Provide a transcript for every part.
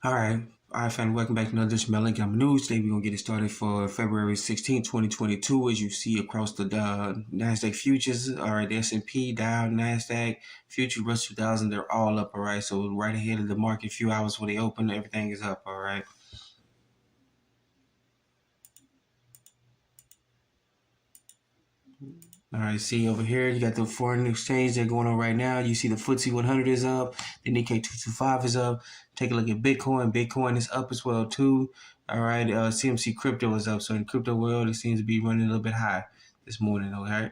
All right, fam, welcome back to another edition of Economic News. Today we're going to get it started for February 16, 2022. As you see across the NASDAQ futures, all right, the S&P, Dow, NASDAQ, Future, Russell 2000, they're all up, all right? So right ahead of the market, a few hours when they open, everything is up, all right? All right, see over here, you got the foreign exchange that's going on right now. You see the FTSE 100 is up, the Nikkei 225 is up. Take a look at Bitcoin. Bitcoin is up as well too. All right, CMC crypto is up. So in crypto world, it seems to be running a little bit high this morning. All right.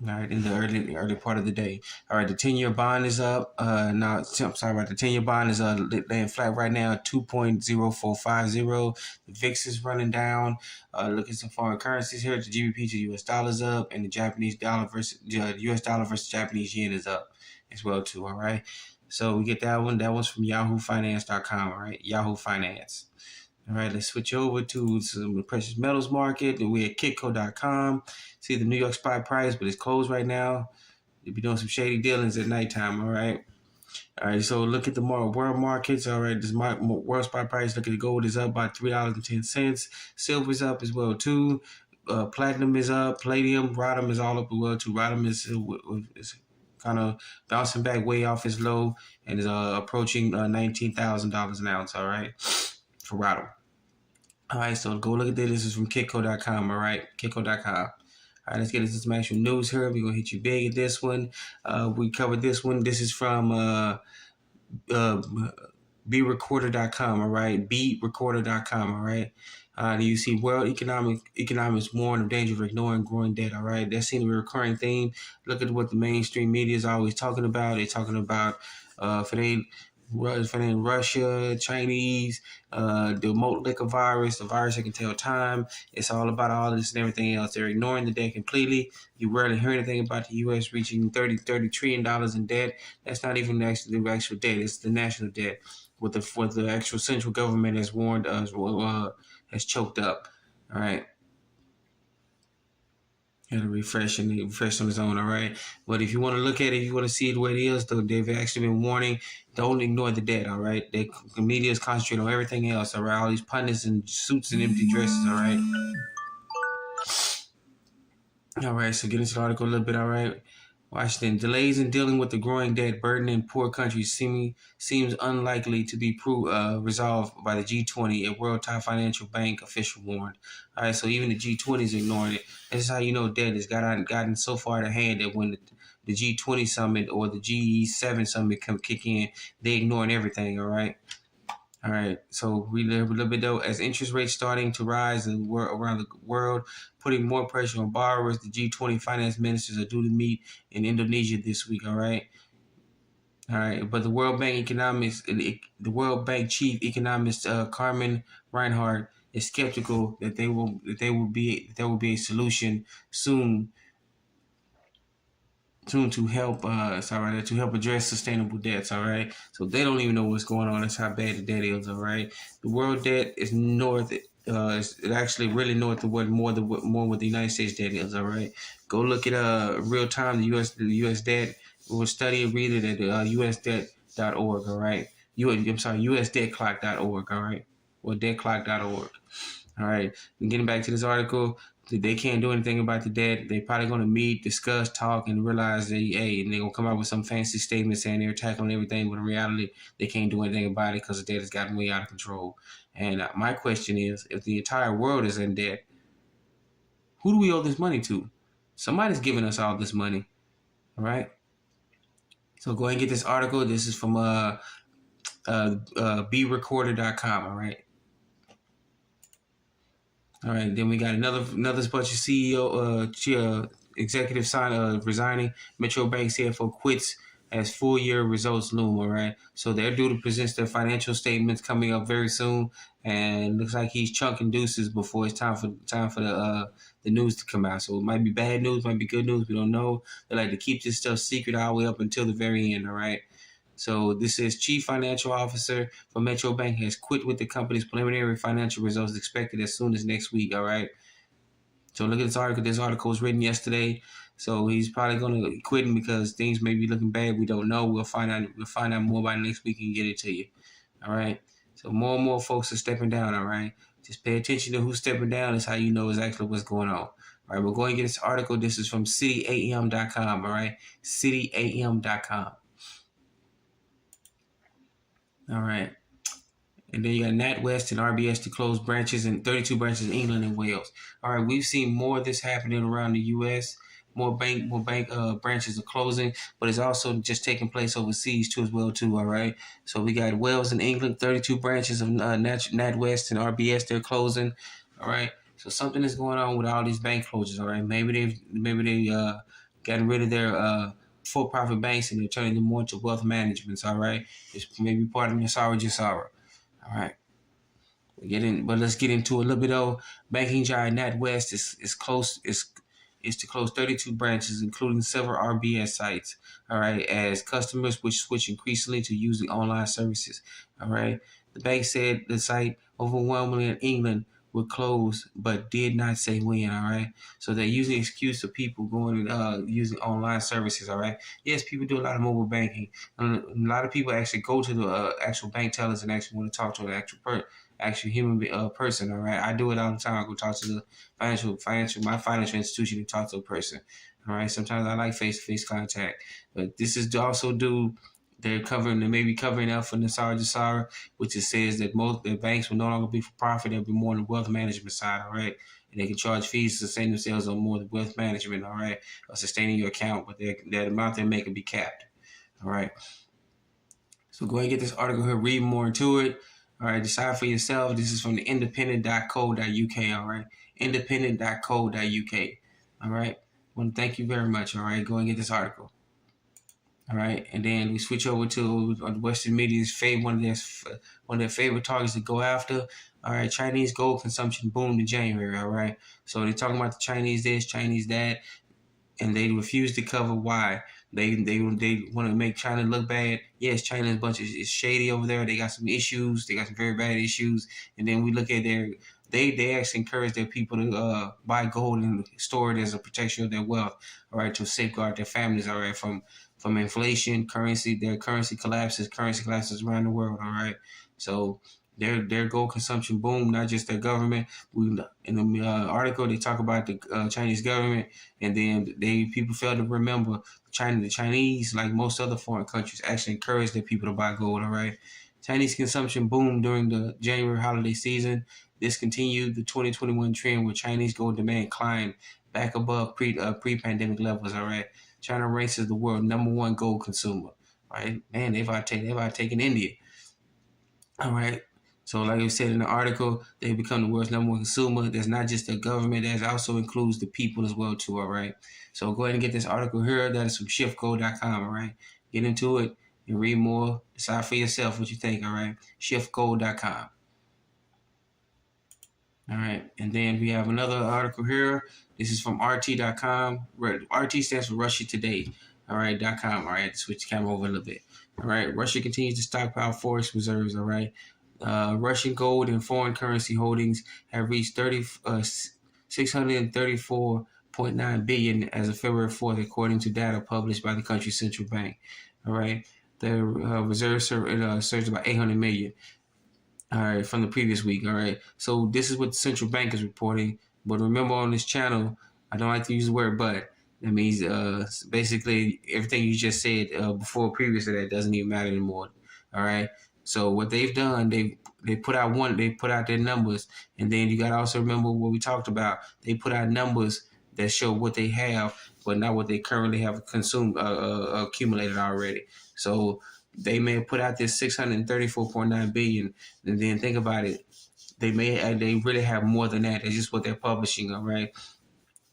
All right, in the early part of the day. All right, the 10-year bond is up. Now, I'm sorry about the 10-year bond is laying flat right now at 2.0450. The VIX is running down. Look at some foreign currencies here. The GBP to US dollars up, and the Japanese dollar versus US dollar versus Japanese yen is up as well too. All right, so we get that one. That one's from YahooFinance.com. All right, Yahoo Finance. All right, let's switch over to some precious metals market. We're at Kitco.com. See the New York spot price, but it's closed right now. You'll be doing some shady dealings at nighttime, all right? All right, so look at the world markets. All right, this world spot price. Look at the gold is up by $3.10. Silver's up as well too. Platinum is up. Palladium, rhodium is all up as well too. Rhodium is kind of bouncing back way off its low and is approaching $19,000 an ounce. All right, for rhodium. All right, so go look at this. This is from Kitco.com. All right, Kitco.com. All right, let's get into some actual news here. We're going to hit you big at this one. We covered this one. This is from BRecorder.com. All right, BRecorder.com. All right. You see world economics warn of danger of ignoring growing debt. All right, that seems to be a recurring theme. Look at what the mainstream media is always talking about. They're talking about if it ain't Russia, Chinese, the remote liquor virus, the virus that can tell time. It's all about all this and everything else. They're ignoring the debt completely. You rarely hear anything about the U.S. reaching $30 trillion in debt. That's not even actually the actual debt. It's the national debt. What the actual central government has warned us has choked up. All right. Got to refresh on its own, all right? But if you want to look at it, if you want to see it the way it is, though, they've actually been warning, don't ignore the debt, all right? The media is concentrating on everything else, all right? All these pundits in suits and empty dresses, all right? All right, so get into the article a little bit, all right? Washington, delays in dealing with the growing debt burden in poor countries seems unlikely to be resolved by the G20, a world top financial bank official warned. All right, so even the G20 is ignoring it. This is how you know debt has gotten so far out of hand that when the G20 summit or the G7 summit come kick in, they ignoring everything, all right? All right, so we live a little bit though. As interest rates starting to rise around the world, putting more pressure on borrowers, the G20 finance ministers are due to meet in Indonesia this week. All right, but the World Bank chief economist Carmen Reinhardt is skeptical that there will be a solution soon to help address sustainable debts. All right, so they don't even know what's going on. That's how bad the debt is. All right, the world debt is north. It's actually really north of what the United States debt is. All right, go look at real time the U.S. debt. We'll study and read it at usdebt.org. All right, usdebtclock.org. All right, or debtclock.org. All right, and getting back to this article, they can't do anything about the debt. They're probably going to meet, discuss, talk, and realize and they're going to come out with some fancy statement saying they're tackling everything, but in reality, they can't do anything about it because the debt has gotten way out of control. And my question is, if the entire world is in debt, who do we owe this money to? Somebody's giving us all this money, all right? So go ahead and get this article. This is from BRecorder.com, all right? All right, then we got another bunch of CEO, executive resigning. Metro Bank CFO quits as full year results loom. All right, so they're due to present their financial statements coming up very soon, and looks like he's chunking deuces before it's time for the news to come out. So it might be bad news, might be good news. We don't know. They like to keep this stuff secret all the way up until the very end. All right. So this is Chief Financial Officer for Metro Bank has quit with the company's preliminary financial results expected as soon as next week. All right. So look at this article. This article was written yesterday. So he's probably going to quit because things may be looking bad. We don't know. We'll find out. We'll find out more by next week and get it to you. All right. So more and more folks are stepping down. All right. Just pay attention to who's stepping down. Is how you know exactly what's going on. All right. We're going to get this article. This is from cityam.com. All right. cityam.com. All right. And then you got NatWest and RBS to close branches in 32 branches in England and Wales. All right, we've seen more of this happening around the U.S. More bank branches are closing, but it's also just taking place overseas too as well too. All right, so we got Wales and England, 32 branches of NatWest and RBS they're closing. All right, so something is going on with all these bank closures. All right, maybe they gotten rid of their for-profit banks and they're turning them more to wealth management. All right, it's maybe part of Nasara Jasara. All right. Let's get into a little bit of banking giant NatWest is to close 32 branches, including several RBS sites. All right, as customers which switch increasingly to using online services. All right, the bank said the site overwhelmingly in England would close, but did not say when. All right, so they're using the excuse of people going using online services. All right, yes, people do a lot of mobile banking. A lot of people actually go to the actual bank tellers and actually want to talk to an actual human person. All right, I do it all the time. I go talk to the my financial institution to talk to a person. All right, sometimes I like face-to-face contact, but this is also due. They may be covering up for Nasara Jasara, which it says that most the banks will no longer be for profit. They'll be more on the wealth management side. All right, and they can charge fees to sustain themselves on more the wealth management. All right, or sustaining your account, but that amount they make will be capped. All right. So go ahead and get this article here, read more into it. All right, decide for yourself. This is from the independent.co.uk. All right, independent.co.uk. All right, I want to thank you very much. All right, go and get this article. All right, and then we switch over to Western media's one of their favorite targets to go after. All right, Chinese gold consumption boomed in January. All right, so they're talking about the Chinese this, Chinese that, and they refuse to cover why. They want to make China look bad. Yes, China is shady over there. They got some issues. They got some very bad issues. And then we look at they actually encourage their people to buy gold and store it as a protection of their wealth, all right, to safeguard their families, all right, from inflation, their currency collapses around the world, all right. So their gold consumption boom, not just their government. In the article they talk about the Chinese government, and then people fail to remember the Chinese, like most other foreign countries, actually encourage their people to buy gold. All right, Chinese consumption boomed during the January holiday season. This continued the 2021 trend where Chinese gold demand climbed back above pre-pandemic levels. All right, China ranks as the world #1 gold consumer. All right, man, they've taken India. All right. So like I said in the article, they become the world's #1 consumer. There's not just the government, that also includes the people as well too, all right? So go ahead and get this article here. That is from shiftgold.com, all right? Get into it and read more. Decide for yourself what you think, all right? Shiftgold.com. All right, and then we have another article here. This is from RT.com. RT stands for Russia Today, all right, .com, all right? Switch the camera over a little bit. All right, Russia continues to stockpile forex reserves, all right? Russian gold and foreign currency holdings have reached 634.9 billion as of February 4th, according to data published by the country's central bank. All right, the reserves surged about 800 million. All right, from the previous week. All right, so this is what the central bank is reporting. But remember, on this channel, I don't like to use the word "but." That means basically everything you just said before previous to that doesn't even matter anymore. All right. So what they've done, they put out their numbers, and then you got to also remember what we talked about. They put out numbers that show what they have, but not what they currently have consumed, accumulated already. So they may have put out this 634.9 billion, and then think about it. They really have more than that. It's just what they're publishing, all right?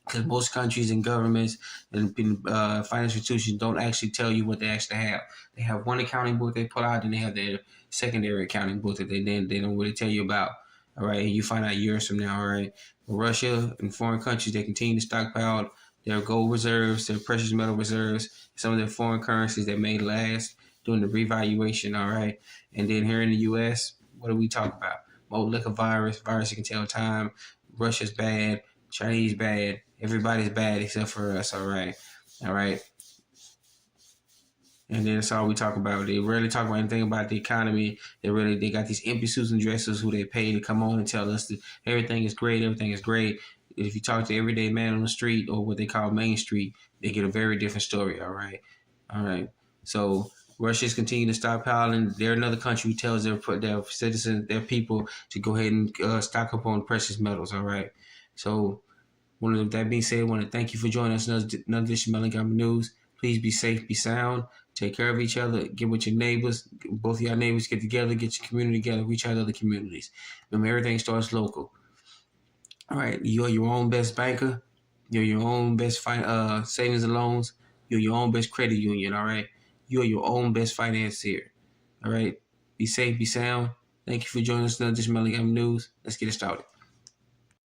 Because most countries and governments and financial institutions don't actually tell you what they actually have. They have one accounting book they put out, and they have their secondary accounting book that they don't really tell you about. All right, and you find out years from now. All right, Russia and foreign countries, they continue to stockpile their gold reserves, their precious metal reserves, some of their foreign currencies that may last during the revaluation. All right, and then here in the U.S., what do we talk about? Liquor virus you can tell time. Russia's bad. Chinese bad. Everybody's bad except for us. All right. All right. And then that's all we talk about. They rarely talk about anything about the economy. They got these empty suits and dresses who they pay to come on and tell us that everything is great, everything is great. If you talk to everyday man on the street or what they call Main Street, they get a very different story. All right. All right. So Russia's continue to stockpiling. They're another country who tells their citizens, their people, to go ahead and stock up on precious metals. All right. So, with that being said, I want to thank you for joining us. Another edition of Montgomery News. Please be safe, be sound, take care of each other, get with your neighbors. Both of your neighbors get together, get your community together, reach out to other communities. Remember, everything starts local. All right, you're your own best banker. You're your own best savings and loans. You're your own best credit union. All right, you're your own best financier. All right, be safe, be sound. Thank you for joining us. Another edition of Montgomery News. Let's get it started.